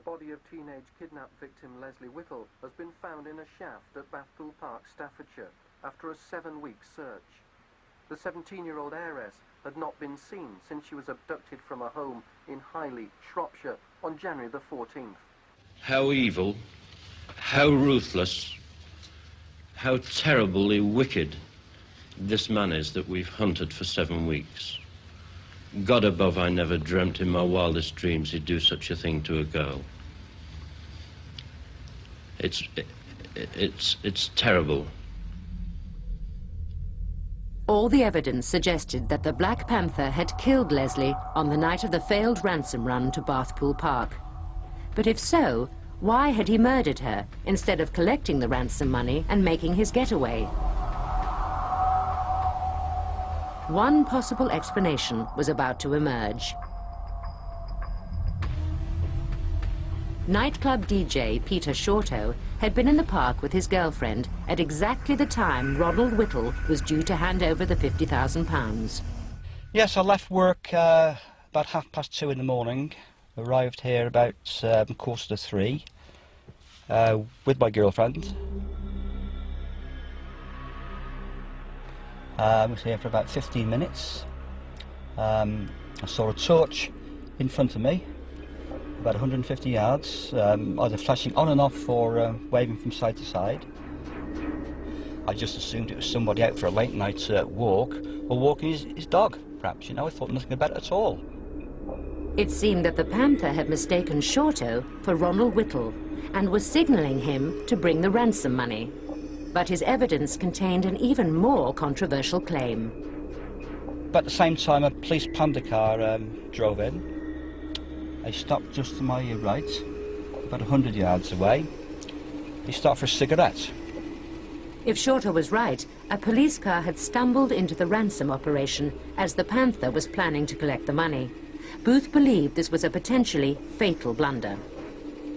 body of teenage kidnap victim Leslie Whittle has been found in a shaft at Bathpool Park, Staffordshire, after a 7-week search. The 17-year-old heiress had not been seen since she was abducted from a home in Highley, Shropshire, on January the 14th. How evil, how ruthless, how terribly wicked this man is that we've hunted for 7 weeks. God above, I never dreamt in my wildest dreams he'd do such a thing to a girl. It's terrible. All the evidence suggested that the Black Panther had killed Leslie on the night of the failed ransom run to Bathpool Park. But if so, why had he murdered her instead of collecting the ransom money and making his getaway? One possible explanation was about to emerge. Nightclub DJ Peter Shorto had been in the park with his girlfriend at exactly the time Ronald Whittle was due to hand over the £50,000. Yes, I left work about 2:30 in the morning, arrived here about 2:45 with my girlfriend. I was here for about 15 minutes. I saw a torch in front of me, about 150 yards, either flashing on and off or waving from side to side. I just assumed it was somebody out for a late night walk or walking his dog, perhaps, you know. I thought nothing about it at all. It seemed that the Panther had mistaken Shorto for Ronald Whittle and was signalling him to bring the ransom money. But his evidence contained an even more controversial claim. But at the same time, a police panda car drove in. They stopped just to my right, about 100 yards away. They stopped for a cigarette. If Shorto was right, a police car had stumbled into the ransom operation as the Panther was planning to collect the money. Booth believed this was a potentially fatal blunder.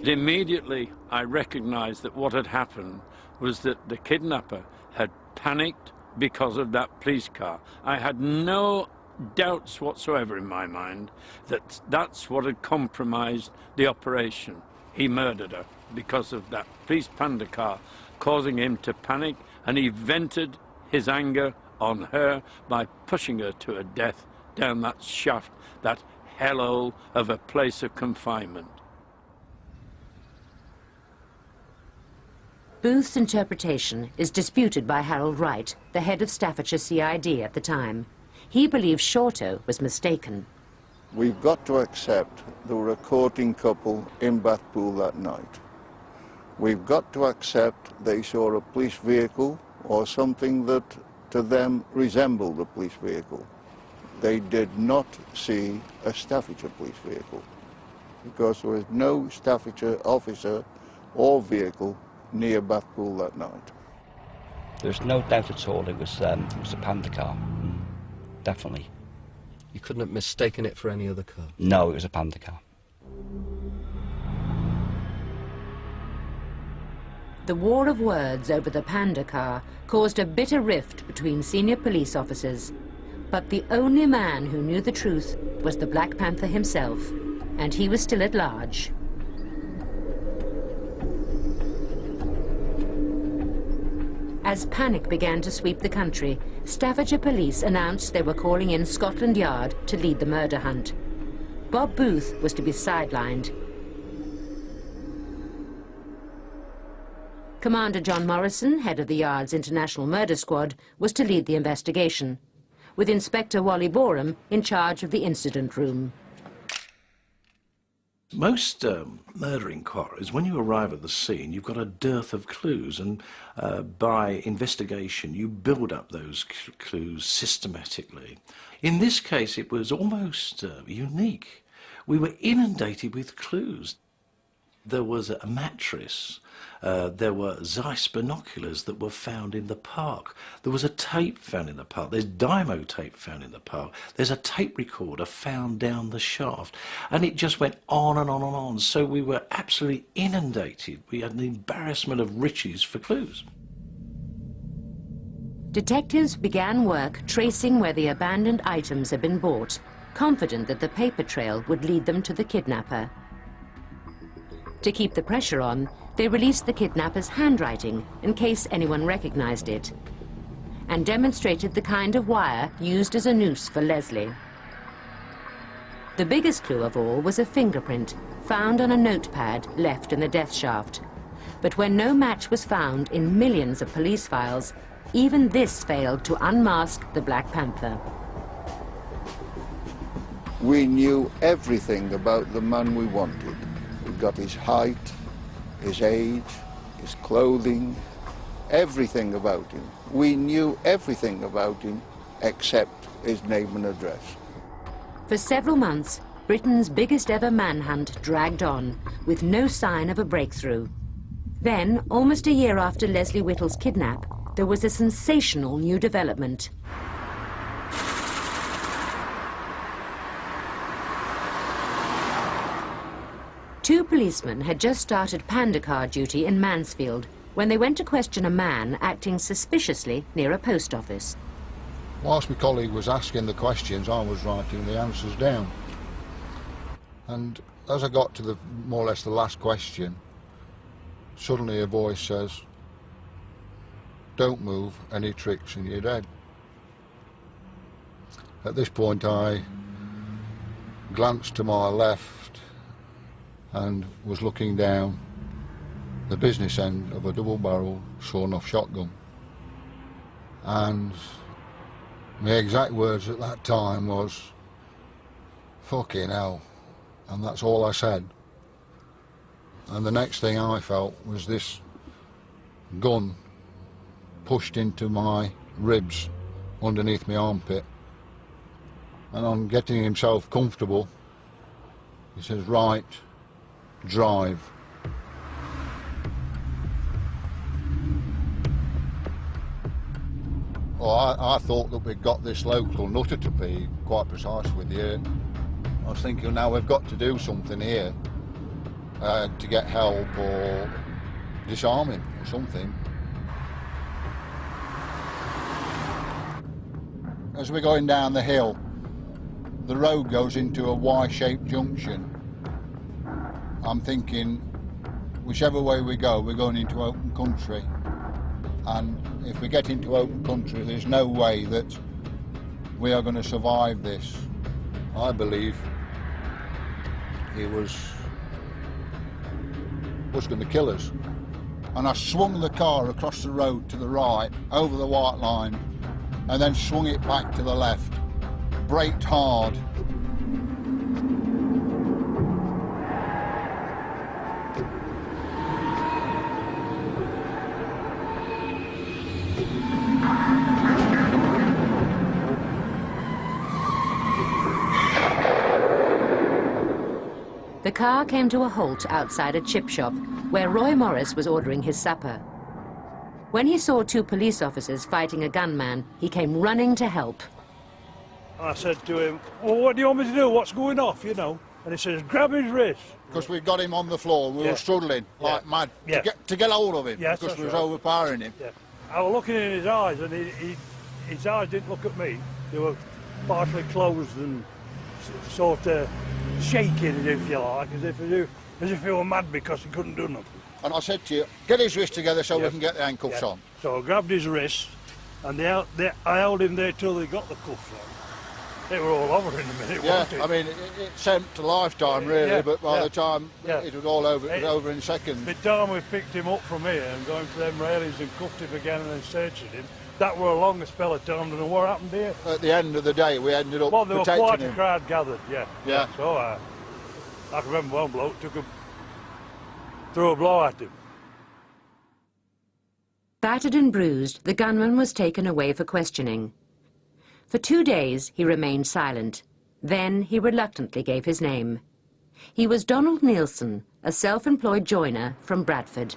Immediately, I recognised that what had happened was that the kidnapper had panicked because of that police car. I had no doubts whatsoever in my mind that that's what had compromised the operation. He murdered her because of that police panda car, causing him to panic, and he vented his anger on her by pushing her to her death down that shaft, that hellhole of a place of confinement. Booth's interpretation is disputed by Harold Wright, the head of Staffordshire CID at the time. He believes Shorto was mistaken. We've got to accept there were a courting couple in Bathpool that night. We've got to accept they saw a police vehicle or something that to them resembled a police vehicle. They did not see a Staffordshire police vehicle because there was no Staffordshire officer or vehicle near Bathpool that night. There's no doubt at all it was a panda car, definitely. You couldn't have mistaken it for any other car? No, it was a panda car. The war of words over the panda car caused a bitter rift between senior police officers. But the only man who knew the truth was the Black Panther himself, and he was still at large. As panic began to sweep the country, Staffordshire police announced they were calling in Scotland Yard to lead the murder hunt. Bob Booth was to be sidelined. Commander John Morrison, head of the Yard's International Murder Squad, was to lead the investigation, with Inspector Wally Boreham in charge of the incident room. Most murder inquiries, when you arrive at the scene, you've got a dearth of clues, and by investigation you build up those clues systematically. In this case it was almost unique. We were inundated with clues. There was a mattress, there were Zeiss binoculars that were found in the park, there was a tape found in the park, there's Dymo tape found in the park, there's a tape recorder found down the shaft, and it just went on and on and on. So we were absolutely inundated. We had an embarrassment of riches for clues. Detectives began work tracing where the abandoned items had been bought, confident that the paper trail would lead them to the kidnapper. To keep the pressure on, they released the kidnapper's handwriting in case anyone recognized it, and demonstrated the kind of wire used as a noose for Leslie. The biggest clue of all was a fingerprint found on a notepad left in the death shaft. But when no match was found in millions of police files, even this failed to unmask the Black Panther. We knew everything about the man we wanted. We got his height, his age, his clothing, everything about him. We knew everything about him except his name and address. For several months, Britain's biggest ever manhunt dragged on, with no sign of a breakthrough. Then, almost a year after Leslie Whittle's kidnap, there was a sensational new development. Two policemen had just started panda car duty in Mansfield when they went to question a man acting suspiciously near a post office. Whilst my colleague was asking the questions, I was writing the answers down. And as I got to the more or less the last question, suddenly a voice says, "Don't move, any tricks and you're dead." At this point I glanced to my left and was looking down the business end of a double-barrel sawn-off shotgun. And my exact words at that time was, "Fucking hell," and that's all I said. And the next thing I felt was this gun pushed into my ribs underneath my armpit. And on getting himself comfortable, he says, "Right, drive." Well, I thought that we'd got this local nutter, to be quite precise with you. I was thinking, now we've got to do something here to get help or disarm him or something. As we're going down the hill, the road goes into a Y-shaped junction. I'm thinking, whichever way we go, we're going into open country. And if we get into open country, there's no way that we are going to survive this. I believe he was going to kill us. And I swung the car across the road to the right, over the white line, and then swung it back to the left, braked hard. The car came to a halt outside a chip shop where Roy Morris was ordering his supper. When he saw two police officers fighting a gunman, he came running to help. I said to him, "Well, what do you want me to do? What's going off, you know?" And he says, "Grab his wrist." Because we got him on the floor, we were struggling like mad to get hold of him, because we was overpowering him. Yeah. I was looking in his eyes, and his eyes didn't look at me. They were partially closed and sort of shaking, if you like, as if he were mad because he couldn't do nothing. And I said to you, get his wrist together so we can get the handcuffs on. So I grabbed his wrist, and I held him there till they got the cuffs on. They were all over in a minute, wasn't it? I mean, it sent a lifetime, really, but by the time it was all over, it was over in seconds. By the time we picked him up from here and going to them railings and cuffed him again and then searching him, that were a longer spell of time than what happened here. At the end of the day, we ended up protecting him. Well, there was quite a crowd gathered, Yeah. So I can remember one bloke threw a blow at him. Battered and bruised, the gunman was taken away for questioning. For 2 days, he remained silent. Then he reluctantly gave his name. He was Donald Nielsen, a self-employed joiner from Bradford.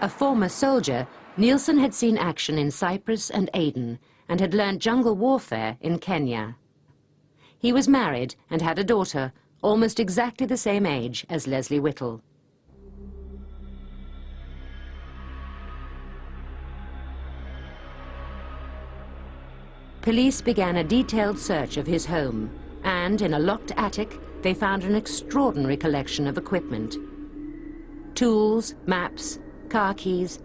A former soldier, Nielsen had seen action in Cyprus and Aden and had learnt jungle warfare in Kenya. He was married and had a daughter, almost exactly the same age as Leslie Whittle. Police began a detailed search of his home And in a locked attic, they found an extraordinary collection of equipment. Tools, maps, car keys,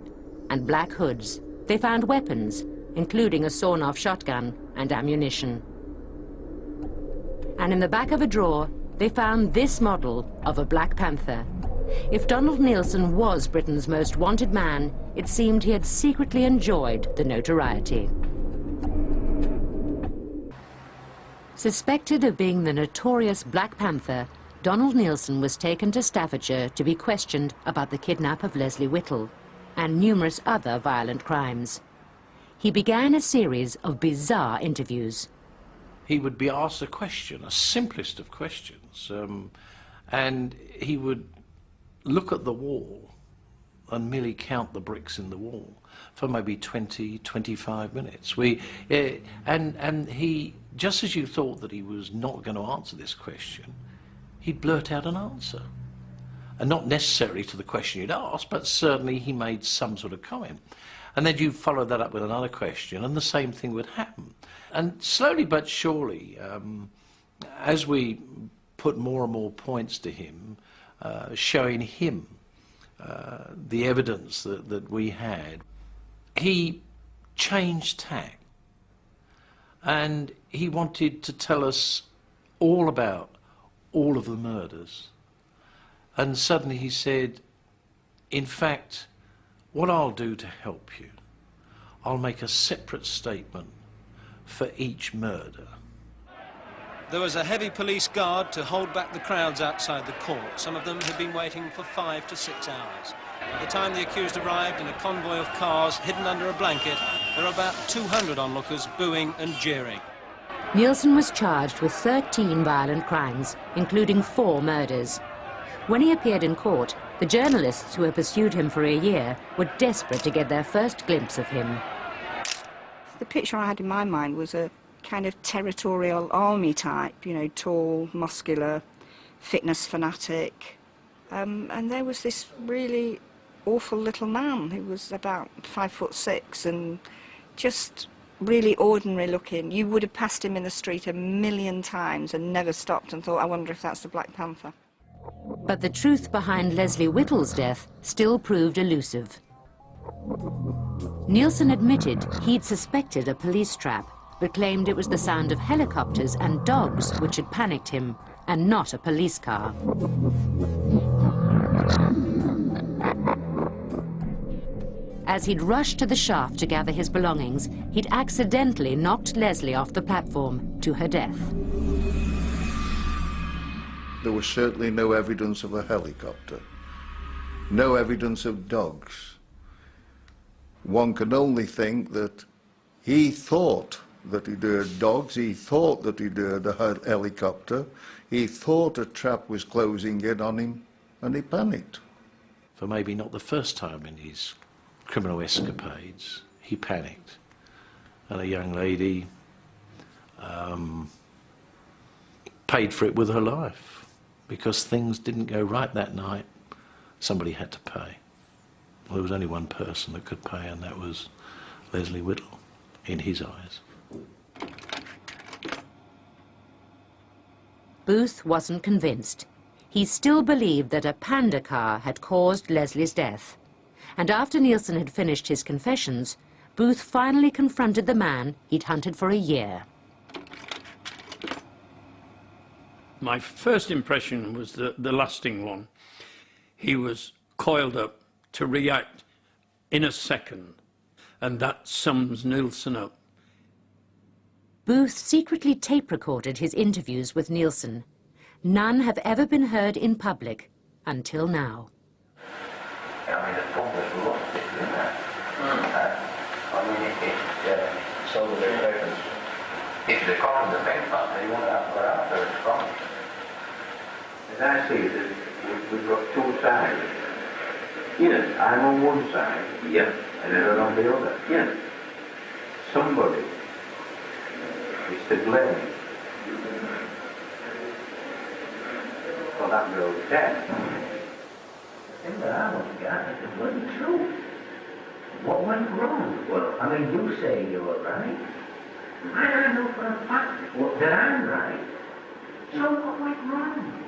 and black hoods. They found weapons, including a sawn-off shotgun and ammunition. And in the back of a drawer, they found this model of a Black Panther. If Donald Neilson was Britain's most wanted man, it seemed he had secretly enjoyed the notoriety. Suspected of being the notorious Black Panther, Donald Neilson was taken to Staffordshire to be questioned about the kidnap of Leslie Whittle and numerous other violent crimes. He began a series of bizarre interviews. He would be asked a question, a simplest of questions, and he would look at the wall and merely count the bricks in the wall for maybe 20, 25 minutes. And he, just as you thought that he was not going to answer this question, he'd blurt out an answer. And not necessarily to the question you'd asked, but certainly he made some sort of comment. And then you'd follow that up with another question, and the same thing would happen. And slowly but surely, as we put more and more points to him, showing him the evidence that we had, he changed tack. And he wanted to tell us all about all of the murders. And suddenly he said, in fact, what I'll do to help you, I'll make a separate statement for each murder. There was a heavy police guard to hold back the crowds outside the court. Some of them had been waiting for 5 to 6 hours. By the time the accused arrived in a convoy of cars hidden under a blanket, there were about 200 onlookers booing and jeering. Neilson was charged with 13 violent crimes, including 4 murders. When he appeared in court, the journalists who had pursued him for a year were desperate to get their first glimpse of him. The picture I had in my mind was a kind of territorial army type, you know, tall, muscular, fitness fanatic. And there was this really awful little man who was about 5'6" and just really ordinary looking. You would have passed him in the street a million times and never stopped and thought, I wonder if that's the Black Panther. But the truth behind Leslie Whittle's death still proved elusive. Neilson admitted he'd suspected a police trap, but claimed it was the sound of helicopters and dogs which had panicked him, and not a police car. As he'd rushed to the shaft to gather his belongings, he'd accidentally knocked Leslie off the platform to her death. There was certainly no evidence of a helicopter, no evidence of dogs. One can only think that he thought that he'd heard dogs, he thought that he'd heard a helicopter, he thought a trap was closing in on him, and he panicked. For maybe not the first time in his criminal escapades, he panicked. And a young lady paid for it with her life. Because things didn't go right that night, somebody had to pay. Well, there was only one person that could pay, and that was Leslie Whittle, in his eyes. Booth wasn't convinced. He still believed that a panda car had caused Leslie's death. And after Neilson had finished his confessions, Booth finally confronted the man he'd hunted for a year. My first impression was the lasting one. He was coiled up to react in a second, and that sums Neilson up. Booth secretly tape-recorded his interviews with Neilson. None have ever been heard in public until now. I mean, the public lost it, didn't they? I mean, it's so their if they call the bank part, they won't have to go out there, it's gone. As I see it, we've got 2 sides. Yes, I'm on one side. Yes. And they're on the other. Yes. Somebody is to blame for that girl's death. The thing that I want to get is what the truth. What went wrong? Well, I mean, you say you were right. I know for a fact that I'm right. So what went wrong?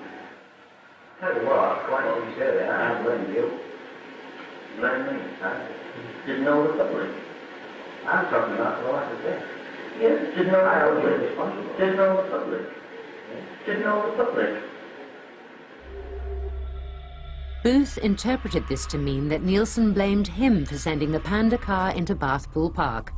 Tell you what, quite what you said, I blame you. Blame me? I didn't know the public. I'm talking about the loss of death. Yes, didn't know I was responsible. Didn't know the public. Didn't know the public. Booth interpreted this to mean that Nielsen blamed him for sending the Panda car into Bathpool Park,